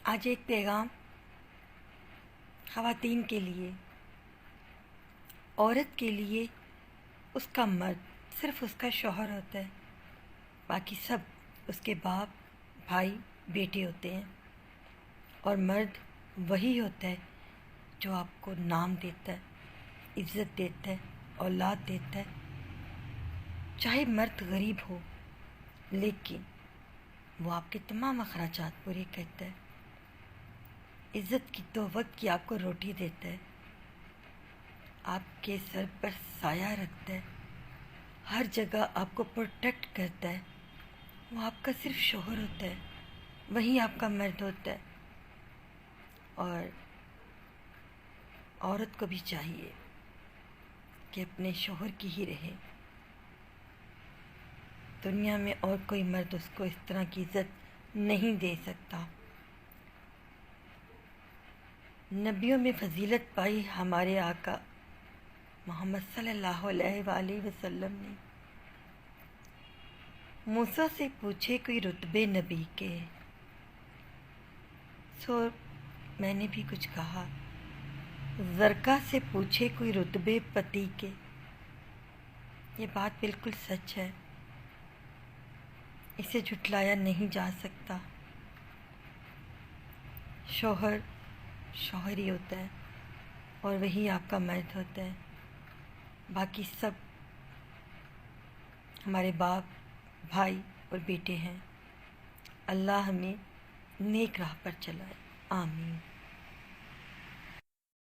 آج ایک پیغام خواتین کے لیے، عورت کے لیے اس کا مرد صرف اس کا شوہر ہوتا ہے، باقی سب اس کے باپ، بھائی، بیٹے ہوتے ہیں، اور مرد وہی ہوتا ہے جو آپ کو نام دیتا ہے، عزت دیتا ہے، اولاد دیتا ہے۔ چاہے مرد غریب ہو لیکن وہ آپ کے تمام اخراجات پورے کرتا ہے، عزت کی دو وقت کی آپ کو روٹی دیتا ہے، آپ کے سر پر سایہ رکھتا ہے، ہر جگہ آپ کو پروٹیکٹ کرتا ہے۔ وہ آپ کا صرف شوہر ہوتا ہے، وہی آپ کا مرد ہوتا ہے۔ اور عورت کو بھی چاہیے کہ اپنے شوہر کی ہی رہے، دنیا میں اور کوئی مرد اس کو اس طرح کی عزت نہیں دے سکتا۔ نبیوں میں فضیلت پائی ہمارے آقا محمد صلی اللہ علیہ وآلہ وسلم نے۔ موسیٰ سے پوچھے کوئی رتبے نبی کے، سو میں نے بھی کچھ کہا۔ زرکا سے پوچھے کوئی رتبے پتی کے، یہ بات بالکل سچ ہے، اسے جھٹلایا نہیں جا سکتا۔ شوہر شوہر ہی ہوتا ہے اور وہی آپ کا مرد ہوتا ہے، باقی سب ہمارے باپ، بھائی اور بیٹے ہیں۔ اللہ ہمیں نیک راہ پر چلائے، آمین۔